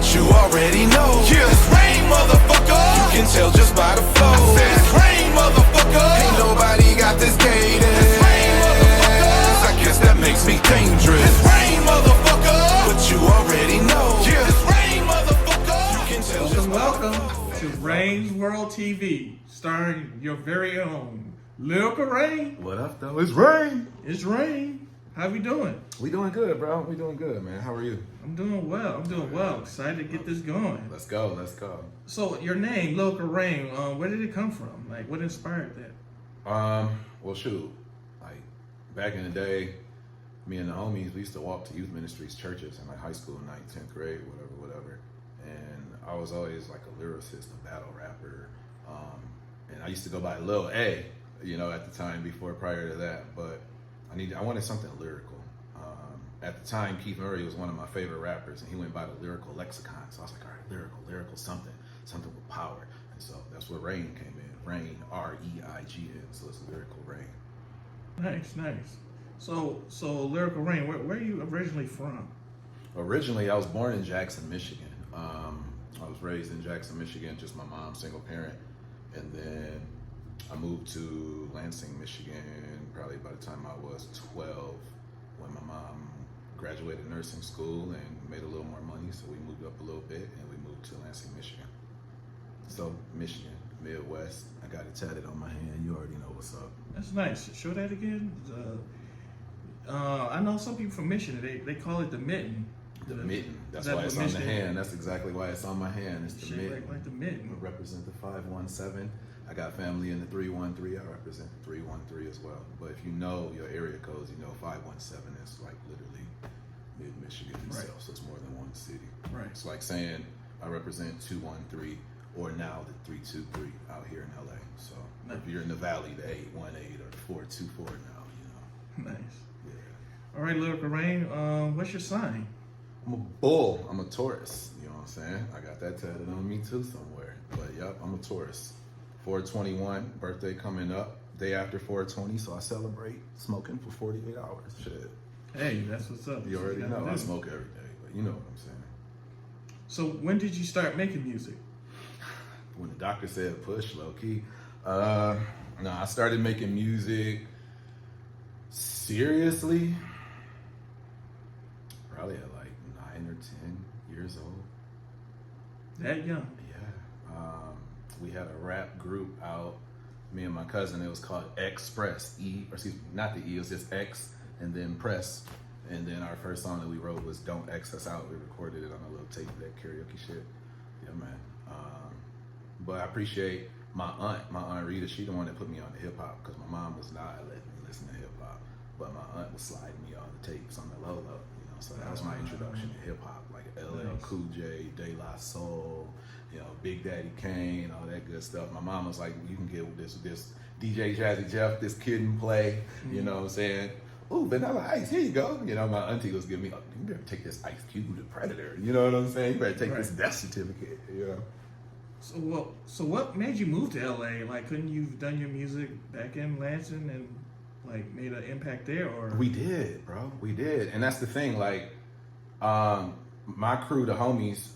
but you already know. Yeah. It's rain, motherfucker. You can tell just by the flow. I said it's rain, motherfucker. Ain't nobody got this gated. It's rain, motherfucker. I guess that makes me dangerous. It's rain, motherfucker. But you already know. Yeah. It's rain, motherfucker. You can tell just by the flow. Welcome to Reign's World TV, starring your very own Lyrical Reign. What up, though? It's Rain. It's Reign. How we doing? We doing good, bro. We doing good, man. How are you? I'm doing well. Excited to get this going. Let's go. So your name, Lyrical Reign, where did it come from? Like, what inspired that? Well, shoot. Like, back in the day, me and the homies, we used to walk to youth ministries, churches in like high school, 9th, 10th grade, whatever. And I was always like a lyricist, a battle rapper. And I used to go by Lil A, you know, at the time prior to that. But I wanted something lyrical. At the time, Keith Murray was one of my favorite rappers, and he went by the Lyrical Lexicon. So I was like, all right, lyrical, something with power. And so that's where Reign came in. Reign, R-E-I-G-N. So it's Lyrical Reign. Nice. So Lyrical Reign, where are you originally from? Originally, I was born in Jackson, Michigan. I was raised in Jackson, Michigan, just my mom, single parent. And then I moved to Lansing, Michigan, probably by the time I was 12, when my mom graduated nursing school and made a little more money. So we moved up a little bit and we moved to Lansing, Michigan. So Michigan, Midwest, I got it tatted on my hand. You already know what's up. That's nice. Show that again. I know some people from Michigan, they call it the mitten. The mitten. That's why it's on the hand. That's exactly why it's on my hand. It's the mitten. Like the mitten. I represent the 517. I got family in the 313. I represent the 313 as well. But if you know your area codes, you know 517 is like literally mid-Michigan itself. Right. So it's more than one city. Right. It's like saying I represent 213 or now the 323 out here in LA. So if you're in the valley, the 818 or the 424 now, you know. Nice. Yeah. All right, Lyrical Reign, what's your sign? I'm a bull. I'm a Taurus. You know what I'm saying? I got that tatted on me too somewhere. But yep, I'm a Taurus. 421, birthday coming up. Day after 420, so I celebrate smoking for 48 hours. Shit. Hey, that's what's up. You already know. I smoke every day, but you know what I'm saying. So when did you start making music? When the doctor said push, low key. No, I started making music seriously probably at like 9 or 10 years old. That young? Yeah. We had a rap group out, me and my cousin. It was called Express. Not the E, it was just X and then Press. And then our first song that we wrote was Don't X Us Out. We recorded it on a little tape, that karaoke shit. Yeah, man. But I appreciate my aunt Rita. She the one that put me on the hip hop, because my mom was not letting me listen to hip hop. But my aunt was sliding me on the tapes on the low, you know. So that was my introduction to hip hop, like LL Cool J, De La Soul, you know, Big Daddy Kane, all that good stuff. My mom was like, you can get this DJ Jazzy Jeff, this Kid and Play, you know what I'm saying? Ooh, Vanilla Ice, here you go. You know, my auntie was giving me, you better take this Ice Cube, the Predator, you know what I'm saying? You better take this death certificate, you know? So what made you move to LA? Like, couldn't you have done your music back in Lansing and like made an impact there? Or we did, bro. We did. And that's the thing, like, my crew, the homies,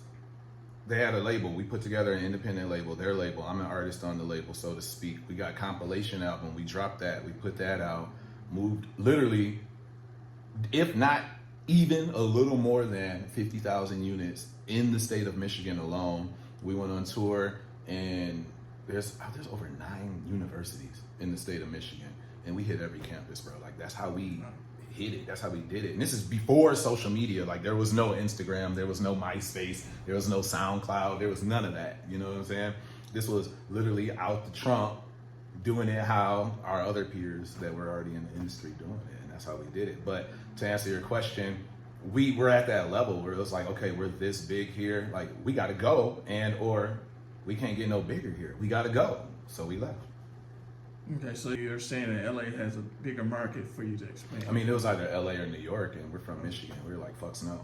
they had a label. We put together an independent label, their label. I'm an artist on the label, so to speak. We got a compilation album. We dropped that. We put that out. Moved literally, if not even a little more than 50,000 units in the state of Michigan alone. We went on tour, and there's over 9 universities in the state of Michigan, and we hit every campus, bro. Like, that's how we hit it. That's how we did it. And this is before social media. Like, there was no Instagram, there was no MySpace, there was no SoundCloud, there was none of that. You know what I'm saying? This was literally out the trunk, doing it how our other peers that were already in the industry doing it, and that's how we did it. But to answer your question, we were at that level where it was like, okay, we're this big here, like, we gotta go, or we can't get no bigger here. We gotta go. So we left. Okay, so you're saying that LA has a bigger market for you to expand. I mean, it was either LA or New York, and we're from Michigan. We were like, fuck snow.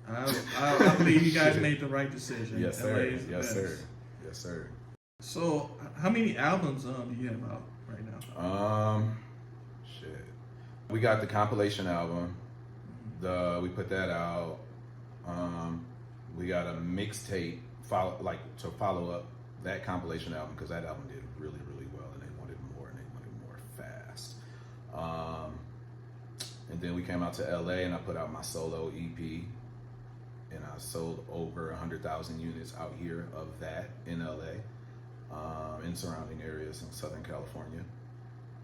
I believe you guys made the right decision. Yes, sir. Yes, sir. So how many albums do you have out right now? Shit. We got the compilation album. We put that out. We got a mixtape to follow up that compilation album, because that album did really, really well, and they wanted more, and they wanted more fast. And then we came out to LA, and I put out my solo EP, and I sold over 100,000 units out here of that in LA, in surrounding areas in Southern California.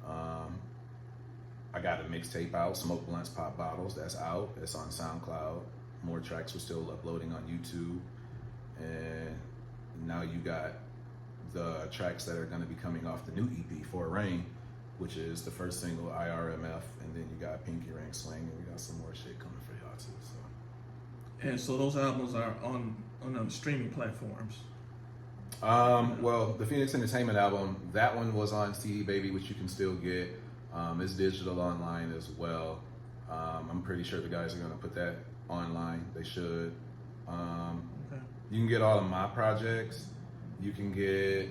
I got a mixtape out, Smoke Blunts, Pop Bottles. That's out. It's on SoundCloud. More tracks were still uploading on YouTube. And now you got the tracks that are going to be coming off the new EP, Lyrical Reign, which is the first single, I.R.M.F. And then you got Pinky Ring Sling, and we got some more shit coming for y'all too. So. And so those albums are on streaming platforms. Well, the Phoenix Entertainment album, that one was on CD Baby, which you can still get. It's digital online as well. I'm pretty sure the guys are going to put that online. They should. Okay. You can get all of my projects. You can get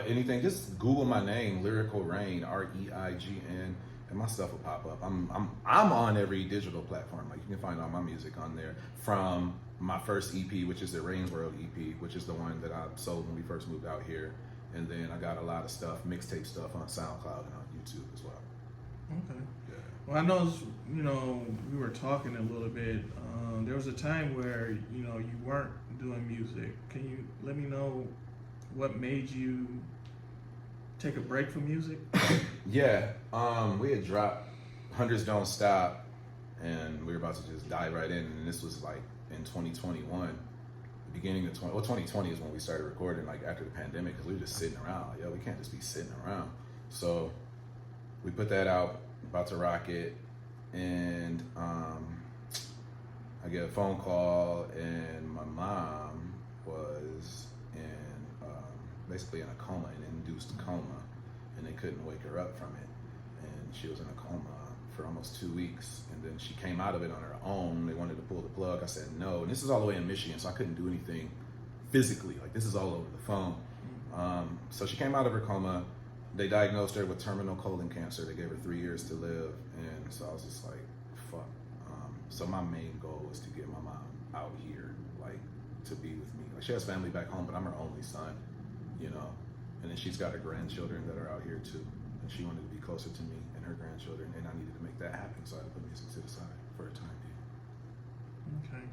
anything. Just Google my name, Lyrical Reign, REIGN, and my stuff will pop up. I'm on every digital platform. Like, you can find all my music on there, from my first EP, which is the Rain's World EP, which is the one that I sold when we first moved out here. And then I got a lot of stuff, mixtape stuff, on SoundCloud and on YouTube as well. Okay. Yeah. Well, I know, we were talking a little bit. There was a time where, you weren't doing music. Can you let me know what made you take a break from music? Yeah. We had dropped Hundreds Don't Stop, and we were about to just dive right in. And this was like in 2021. Beginning of 2020 is when we started recording, like after the pandemic, because we were just sitting around. Like, we can't just be sitting around. So we put that out, about to rock it, and I get a phone call, and my mom was in basically in a coma, an induced coma, and they couldn't wake her up from it. And she was in a coma for almost 2 weeks, and then she came out of it on her own. They wanted to pull the plug. I said no, and this is all the way in Michigan, so I couldn't do anything physically. Like, this is all over the phone. So she came out of her coma. They diagnosed her with terminal colon cancer. They gave her 3 years to live, and so I was just like, fuck. So my main goal was to get my mom out here, like, to be with me. Like, she has family back home, but I'm her only son, and then she's got her grandchildren that are out here too, and she wanted to be closer to me and her grandchildren, and I needed to make that happen, so I had to put music to the side for a time being. Okay.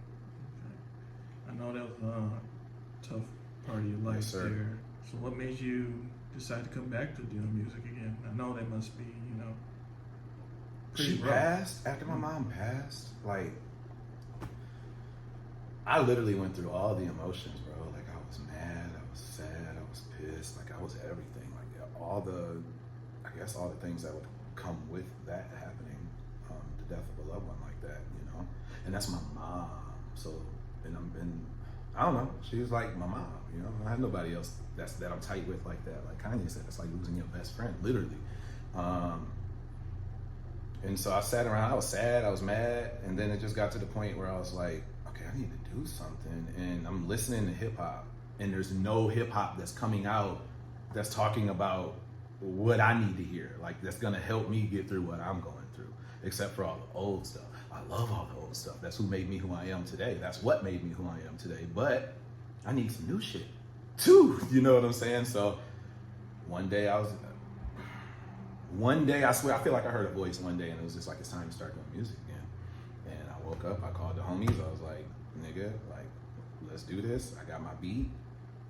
I know that was a tough part of your life. Yes, sir. there. So what made you decide to come back to doing music again? I know that must be, pretty She rough. passed, after my mom passed, like, I literally went through all the emotions, bro. Like, I was mad, I was sad, I was pissed, like, I was everything. Like, all the things that would come with that happening, the death of a loved one like that, and that's my mom. So, and I don't know, she was like my mom, I had nobody else that I'm tight with like that. Like Kanye said, it's like losing your best friend, literally. And so I sat around, I was sad, I was mad, and then it just got to the point where I was like, okay, I need to do something. And I'm listening to hip hop, and there's no hip hop that's coming out that's talking about what I need to hear, like, that's gonna help me get through what I'm going through, except for all the old stuff. I love all the old stuff. That's who made me who I am today. That's what made me who I am today. But I need some new shit too, you know what I'm saying? So one day I swear, I feel like I heard a voice one day, and it was just like, it's time to start doing music again. And I woke up, I called the homies, I was like, nigga, like, let's do this. I got my beat,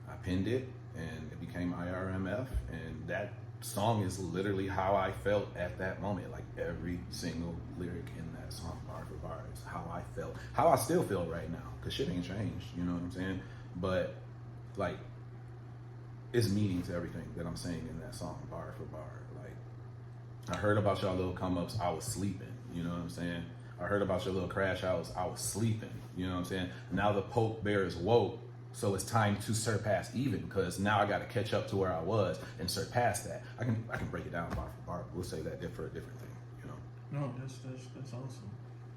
I pinned it, and it became I.R.M.F. And that song is literally how I felt at that moment. Like, every single lyric in that song, bar for bar, is how I felt, how I still feel right now, because shit ain't changed, you know what I'm saying? But, like, it's meaning to everything that I'm saying in that song, bar for bar. Like, I heard about y'all little come-ups, I was sleeping, you know what I'm saying? I heard about your little crash outs, I was sleeping, you know what I'm saying? Now the Pope Bear is woke, so it's time to surpass even, because now I got to catch up to where I was and surpass that. I can break it down bar for bar. We'll say that for a different thing, No, that's awesome.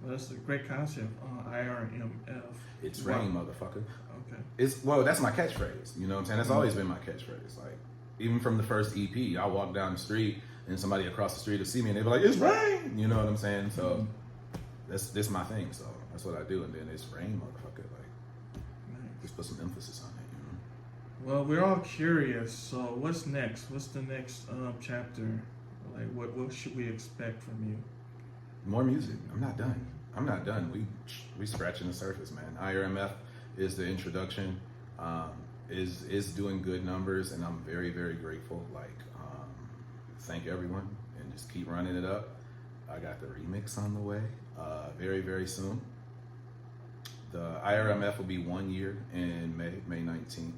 Well, that's a great concept. I.R.M.F. It's rain, motherfucker. Okay. That's my catchphrase. You know what I'm saying? That's always been my catchphrase. Like, even from the first EP, I walk down the street and somebody across the street will see me and they be like, "It's rain." You know what I'm saying? So that's my thing. So that's what I do. And then it's rain, motherfucker. Like, just put some emphasis on it. Well, we're all curious. So, what's next? What's the next chapter? Like, what should we expect from you? More music. I'm not done. I'm not done. We scratching the surface, man. I.R.M.F is the introduction. Is doing good numbers, and I'm very, very grateful. Thank everyone, and just keep running it up. I got the remix on the way, very, very soon. The I.R.M.F will be 1 year in May 19th,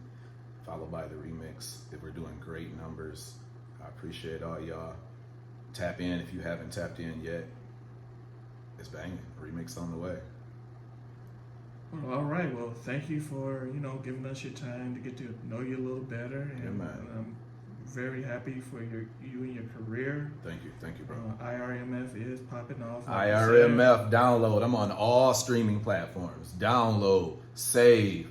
followed by the remix. We're doing great numbers. I appreciate all y'all. Tap in if you haven't tapped in yet. It's banging. Remix on the way. Well, all right. Well, thank you for giving us your time to get to know you a little better, and man. I'm very happy for you and your career. Thank you, bro. I.R.M.F is popping off. Like I.R.M.F, download. I'm on all streaming platforms. Download, save,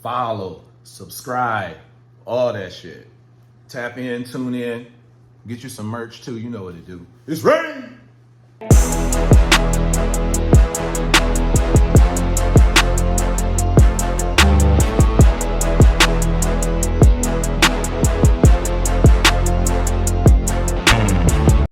follow, subscribe, all that shit. Tap in, tune in, get you some merch too. You know what to do. It's Reign!